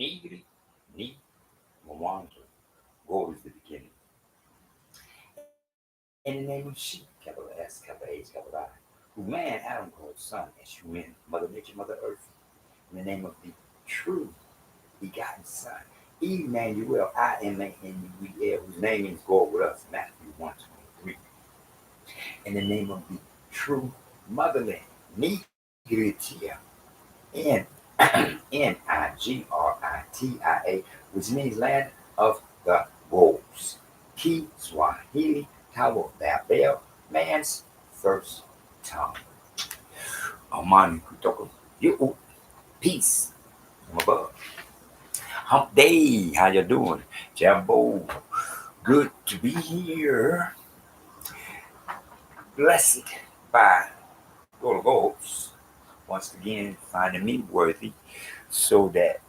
Nigri, Ni, Mwanzo. God is the beginning. In the name of she, capital S, capital H, capital I, who man Adam called son, S-U-N, Mother Nature, Mother Earth, in the name of the true begotten Son, Emmanuel, I-M-A-N-U-E-L, whose name means God with us, Matthew 1:23. In the name of the true motherland, Nigritia, N Nigritiia, which means land of the wolves. Ki Swahili, Tower of Babel, man's first tongue. Amani Kutoko, you peace from above. Hump day, how you doing? Jambo, good to be here. Blessed by God once again finding me worthy so that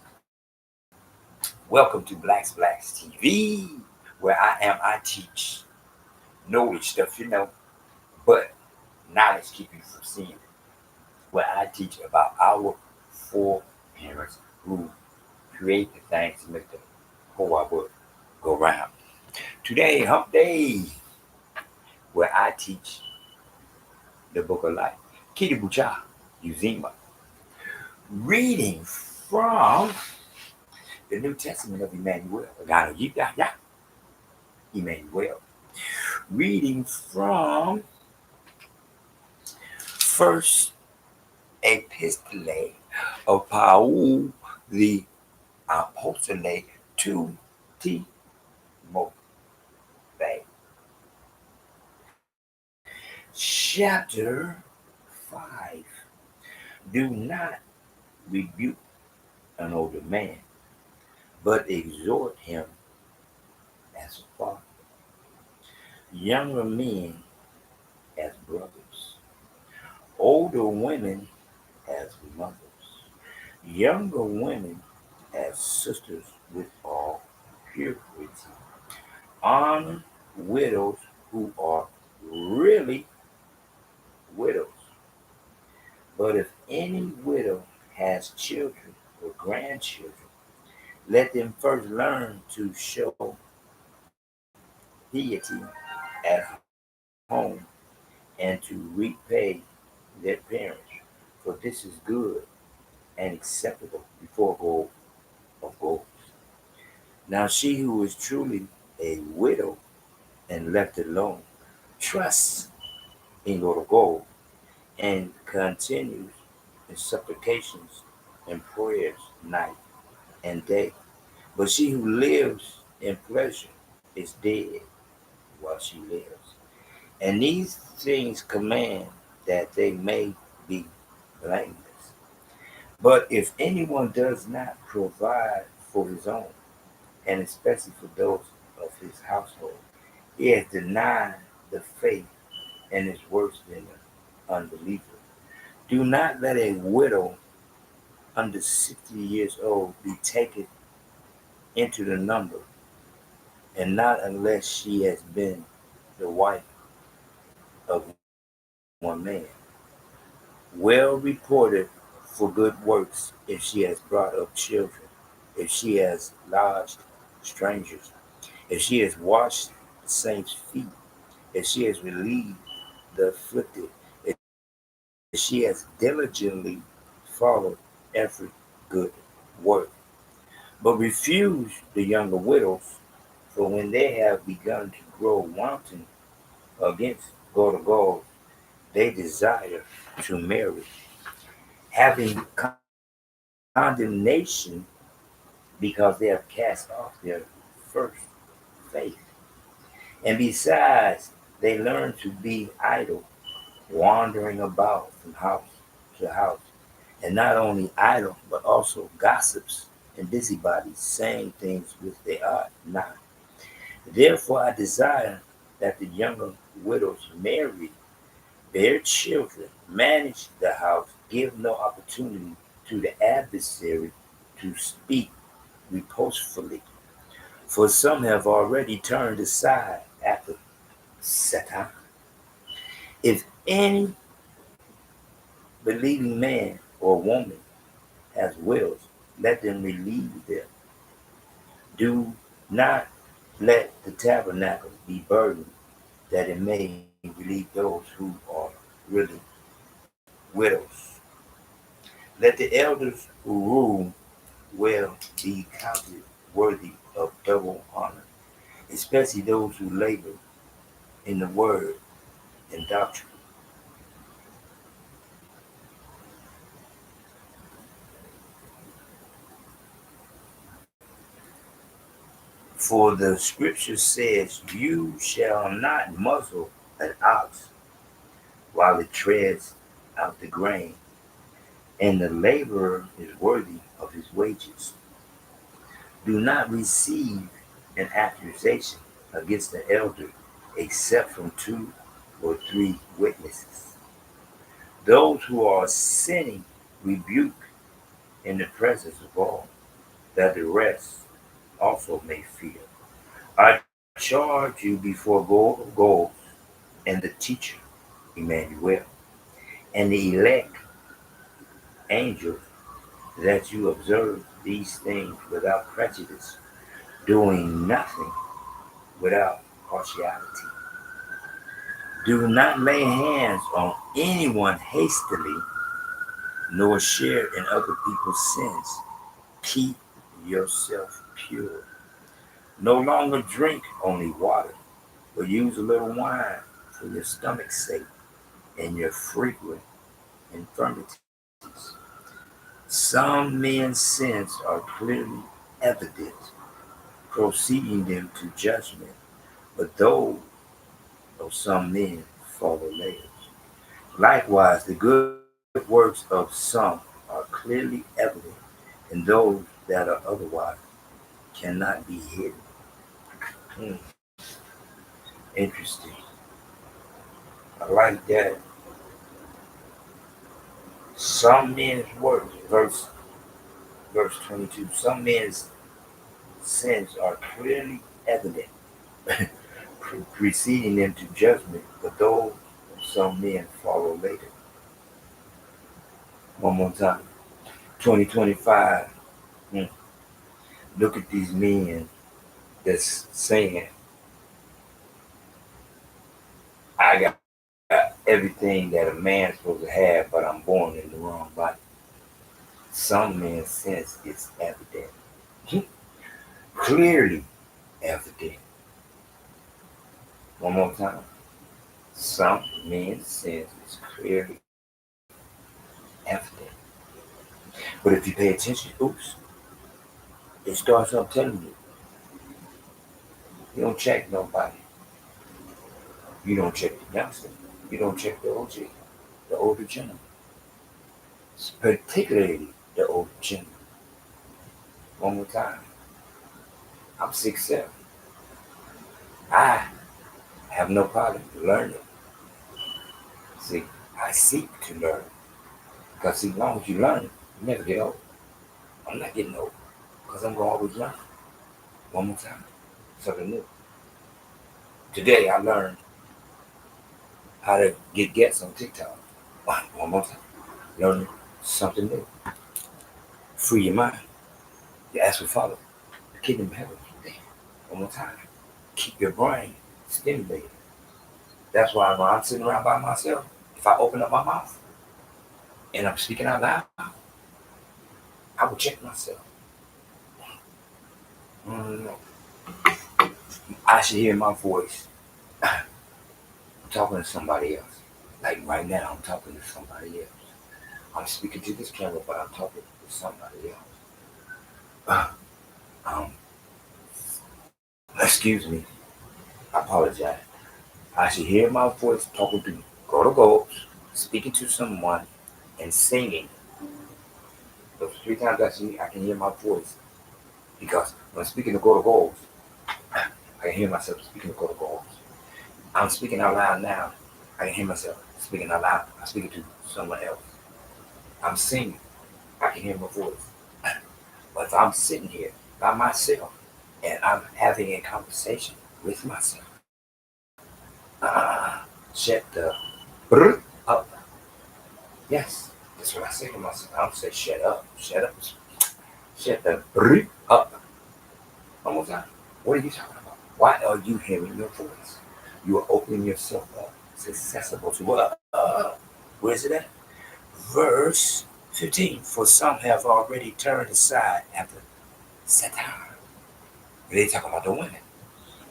welcome to Blacks TV, where I teach knowledge stuff, but knowledge keep you from seeing it. Where I teach about our foreparents who create the things to make the whole wide world go round. Today, hump day, where I teach the book of life. Kiribucha, Uzima. Reading from the New Testament of Emmanuel. Agano, Jipya, Imanuel. Reading from first Epistle of Paul the Apostle to Timothy. Chapter 5. Do not rebuke an older man, but exhort him as a father. Younger men as brothers, older women as mothers, younger women as sisters with all purity. Honor widows who are really widows. But if any widow has children or grandchildren, let them first learn to show piety at home and to repay their parents, for this is good and acceptable before God of gods. Now she who is truly a widow and left alone trusts in God of gold and continues in supplications and prayers night and day. But she who lives in pleasure is dead while she lives. And these things command that they may be blameless. But if anyone does not provide for his own, and especially for those of his household, he has denied the faith and is worse than an unbeliever. Do not let a widow under 60 years old be taken into the number, and not unless she has been the wife of one man, well reported for good works, if she has brought up children, if she has lodged strangers, if she has washed the saints' feet, if she has relieved the afflicted, if she has diligently followed every good work. But refuse the younger widows, for when they have begun to grow wanton against God of gods, they desire to marry, having condemnation because they have cast off their first faith. And besides, they learn to be idle, wandering about from house to house, and not only idle, but also gossips and busybodies, saying things which they ought not. Therefore, I desire that the younger widows marry, bear children, manage the house, give no opportunity to the adversary to speak reproachfully. For some have already turned aside after Satan. If any believing man or woman has wills, let them relieve them. Do not let the tabernacle be burdened, that it may relieve those who are really widows. Let the elders who rule well be counted worthy of double honor, especially those who labor in the word and doctrine. For the scripture says, "You shall not muzzle an ox while it treads out the grain, and the laborer is worthy of his wages." Do not receive an accusation against the elder except from two or three witnesses. Those who are sinning rebuke in the presence of all, that the rest also may fear. I charge you before God and the teacher, Imanuel, and the elect angels, that you observe these things without prejudice, doing nothing without partiality. Do not lay hands on anyone hastily, nor share in other people's sins. Keep yourself pure. No longer drink only water, but use a little wine for your stomach's sake and your frequent infirmities. Some men's sins are clearly evident, proceeding them to judgment, but those of some men follow later. Likewise, the good works of some are clearly evident, and those that are otherwise cannot be hidden. Hmm, interesting. I like that. Some men's works, verse 22. Some men's sins are clearly evident, preceding them to judgment, but those of some men follow later. One more time. 2025. Hmm. Look at these men that's saying, "I got everything that a man's supposed to have, but I'm born in the wrong body." Some men's sense is evident, clearly evident. One more time. Some men's sense is clearly evident. But if you pay attention, oops, it starts up telling you, you don't check nobody. You don't check the youngster. You don't check the OG, the older gentleman, particularly the older gentleman. One more time. I'm 6'7". I have no problem learning. See, I seek to learn. Because see, as long as you learn, you never get old. I'm not getting old. Because I'm going to always learn. One more time. Something new. Today I learned how to get guests on TikTok. One more time. Learning something new. Free your mind. You ask for Father. The kingdom of heaven. One more time. Keep your brain stimulated. That's why when I'm sitting around by myself, if I open up my mouth and I'm speaking out loud, I will check myself. No. I should hear my voice. I'm talking to somebody else. Like right now, I'm talking to somebody else. I'm speaking to this camera, but I'm talking to somebody else. Um, excuse me. I apologize. I should hear my voice talking to GodWithUs, speaking to someone, and singing. Those 3 times I can hear my voice. Because when I'm speaking to GodWithUs, I can hear myself speaking to GodWithUs. I'm speaking out loud now. I can hear myself speaking out loud. I'm speaking to someone else. I'm singing. I can hear my voice. But if I'm sitting here by myself and I'm having a conversation with myself, shut the brr up. Yes, that's what I say to myself. I don't say shut up. Shut up. Shut the brick up. One more time. What are you talking about? Why are you hearing your voice? You are opening yourself up. It's accessible to what? Where is it at? Verse 15. For some have already turned aside after Satan. They talk about the women.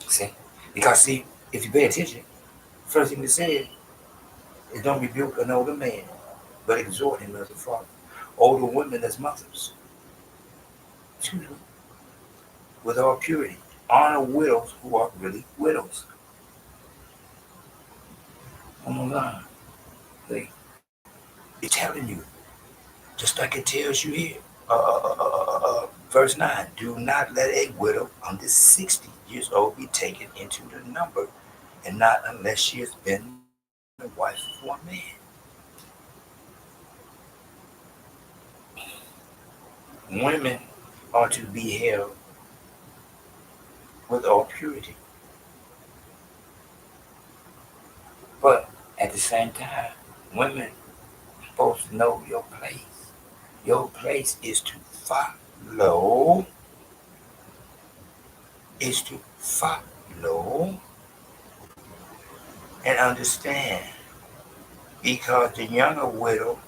See? Because see, if you pay attention, first thing they said is don't rebuke an older man, but exhort him as a father. Older women as mothers. Excuse me. With all purity. Honor widows who are really widows. Oh my God. See? It's telling you, just like it tells you here. Verse 9, do not let a widow under 60 years old be taken into the number, and not unless she has been the wife of one man. Women are to be held with all purity. But at the same time, women are supposed to know your place. Your place follow, is to follow and understand, because the younger widow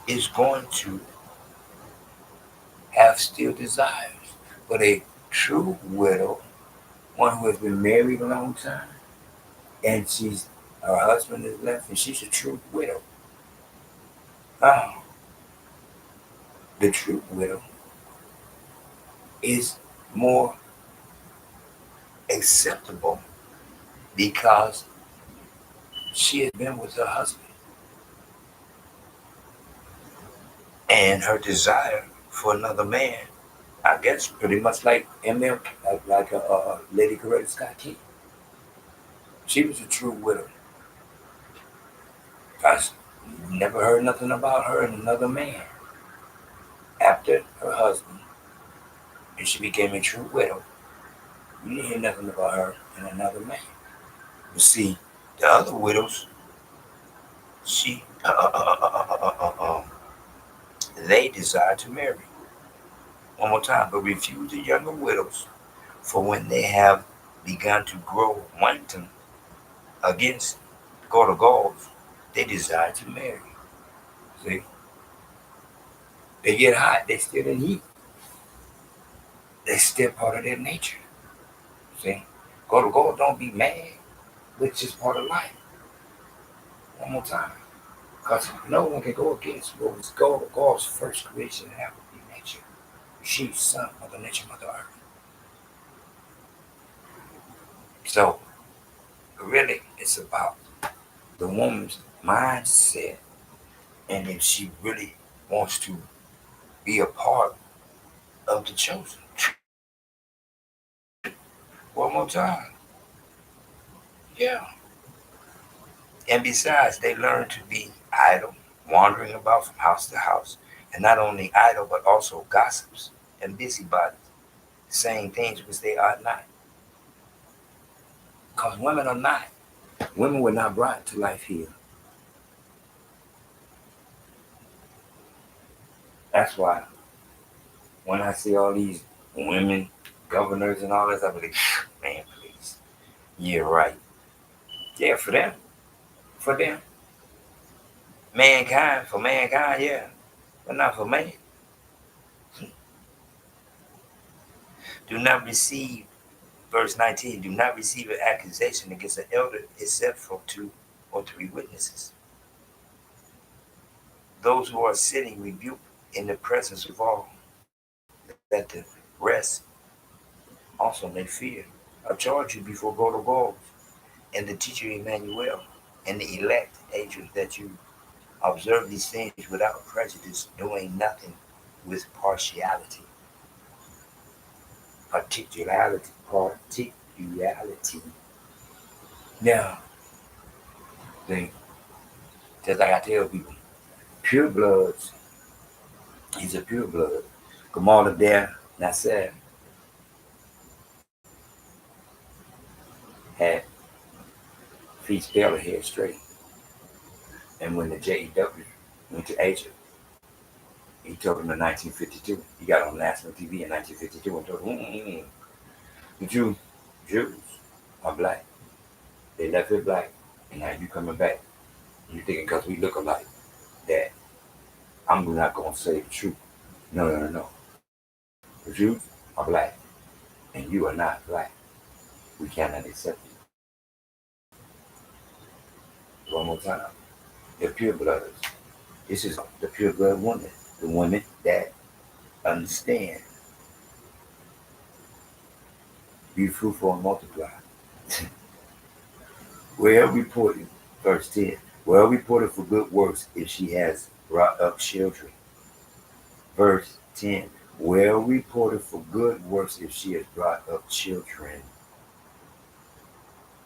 is going to have still desires. But a true widow, one who has been married a long time, and her husband is left, and she's a true widow. Uh, the true widow is more acceptable because she has been with her husband, and her desire for another man, I guess, pretty much like ML, like Lady Coretta Scott King. She was a true widow. I never heard nothing about her and another man after her husband, and she became a true widow. You didn't hear nothing about her and another man. But see, the other widows, she, they desire to marry. One more time, but refuse the younger widows, for when they have begun to grow wanton against God of gods, they desire to marry. See, they get hot, they still in heat. They still part of their nature. See, God of gods don't be mad, which is part of life. One more time. Because no one can go against what was God's first creation and have to be nature. She, son, Mother Nature, Mother Earth. So, really, it's about the woman's mindset, and if she really wants to be a part of the chosen. One more time. Yeah. And besides, they learn to be idle, wandering about from house to house, and not only idle, but also gossips and busybodies, saying things which they ought not. Because women are not. Women were not brought to life here. That's why when I see all these women governors and all this, I'm like, man, please. You're right. Yeah, for them. For them. Mankind, for mankind, yeah. But not for man. Do not receive, verse 19, do not receive an accusation against an elder except from 2 or 3 witnesses. Those who are sitting rebuke in the presence of all, that the rest also may fear. I charge you before God of gods and the teacher Imanuel and the elect angels that you observe these things without prejudice, doing nothing with partiality. Particularity. Now, just like I tell people, pure bloods, he's a pure blood. Kamala there, Nasser, had feet spell head straight. And when the JEW went to Asia, He told them in 1952. He got on national TV in 1952 and told them, the Jews are black. They left it black, and now you coming back. You thinking because we look alike that I'm not going to say the truth. No, no, no, no. The Jews are black, and you are not black. We cannot accept you. One more time. The pure blooders. This is the pure blood woman. The women that understand. Be fruitful and multiply. Well reported, verse 10. Well reported for good works if she has brought up children. Verse 10. Well reported for good works if she has brought up children.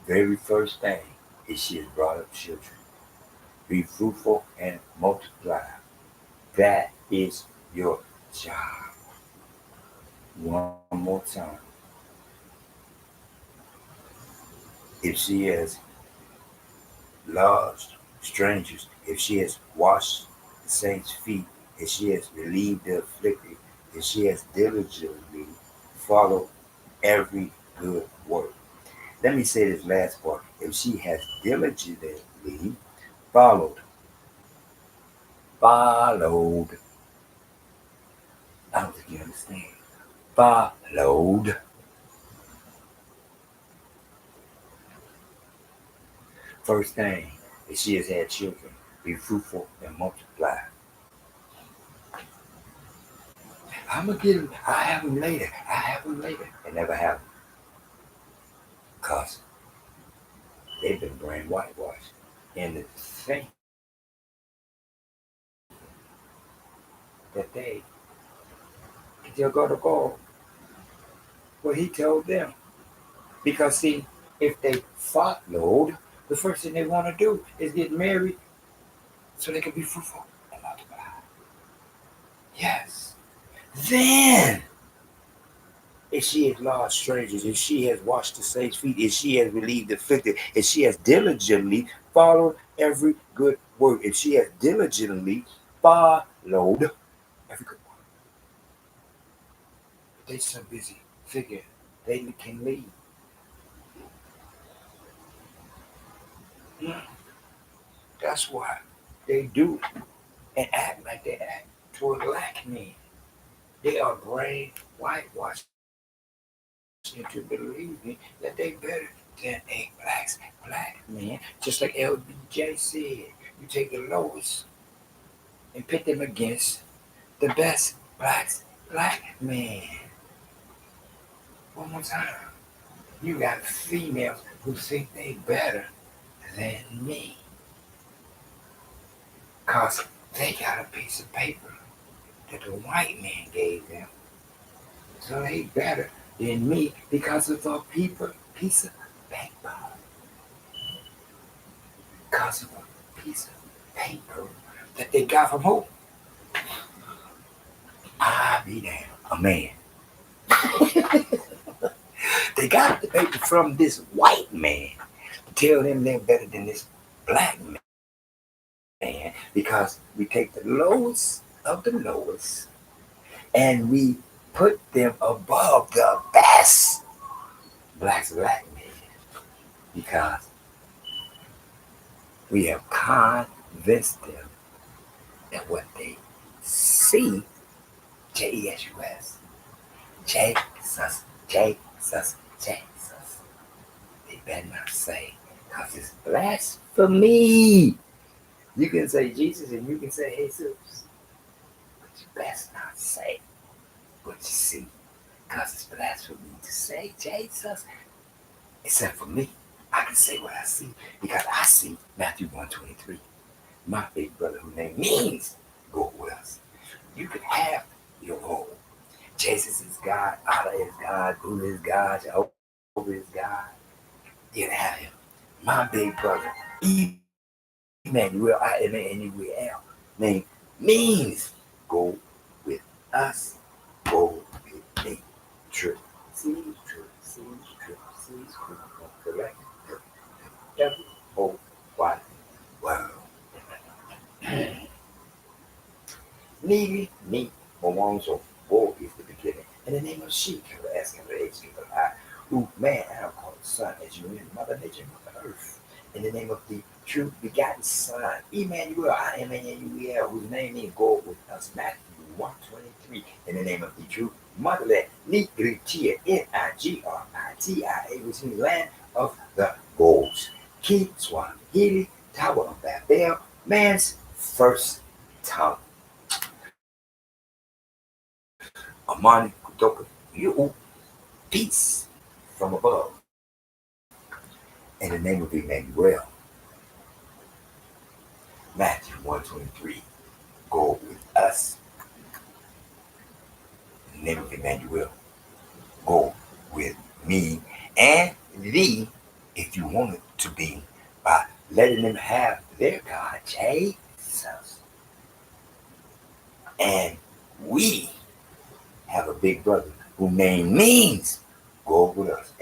Very first thing is she has brought up children. Be fruitful and multiply. That is your job. One more time. If she has lodged strangers, if she has washed the saints' feet, if she has relieved the afflicted, if she has diligently followed every good work. Let me say this last part. If she has diligently followed, I don't think you understand. Followed. First thing, if she has had children, be fruitful and multiply. I'm going to get them. I have them later. I have them later. They never have them. Because they've been brain whitewashed. And the thing that they still go to God, what he told them. Because see, if they followed, the first thing they want to do is get married so they can be fruitful and multiply. Yes. Then, if she has lodged strangers, if she has washed the saints' feet, if she has relieved the afflicted, if she has diligently followed every good work, if she has diligently followed every good work. They so busy figure they can lead. That's why they do and act like they act toward black men. They are brain whitewashed into believing that they better than a black man. Just like LBJ said, you take the lowest and pit them against the best black man. One more time. You got females who think they better than me. Cause they got a piece of paper that the white man gave them. So they better than me because of a piece of paper. Because of a piece of paper that they got from who? I be damn, a man. They got the paper from this white man to tell them they're better than this black man because we take the lowest of the lowest and we put them above the best black men because we have convinced them that what they see, Jesus, Jesus, Jesus, Jesus, they better not say, because it's blasphemy. You can say Jesus and you can say Jesus, but you best not say what you see, because it's blasphemy to say Jesus. Except for me, I can say what I see, because I see Matthew 1:23. My big brother whose name means go with us. You can have your whole. Jesus is God, Allah is God, Buddha is God, Jehovah is God. You can have him. My big brother, Imanuel, Imanuel, name means go with us, go with me. True. See, true, see, true, see, true. Correct. W-O-Y world. Needy, Ni, Mawanzo, Wo is the beginning. In the name of She, asking for H, I, who man Adam called the Son, as you in Mother Nature, Mother Earth. In the name of the true begotten Son, Emmanuel, I am Emmanuel, whose name is God with us. Matthew 1:23. In the name of the true motherland, Nigritia, Nigiria, which means land of the goals. Ki Swahili, Tower of Babel, man's first tongue. Amani Kutoka, you peace from above. In the name of Emmanuel, Matthew 1:23, go with us. In the name of Emmanuel, go with me and thee, if you want it to be, by letting them have their God, Jesus. And we have a big brother whose name means go with us.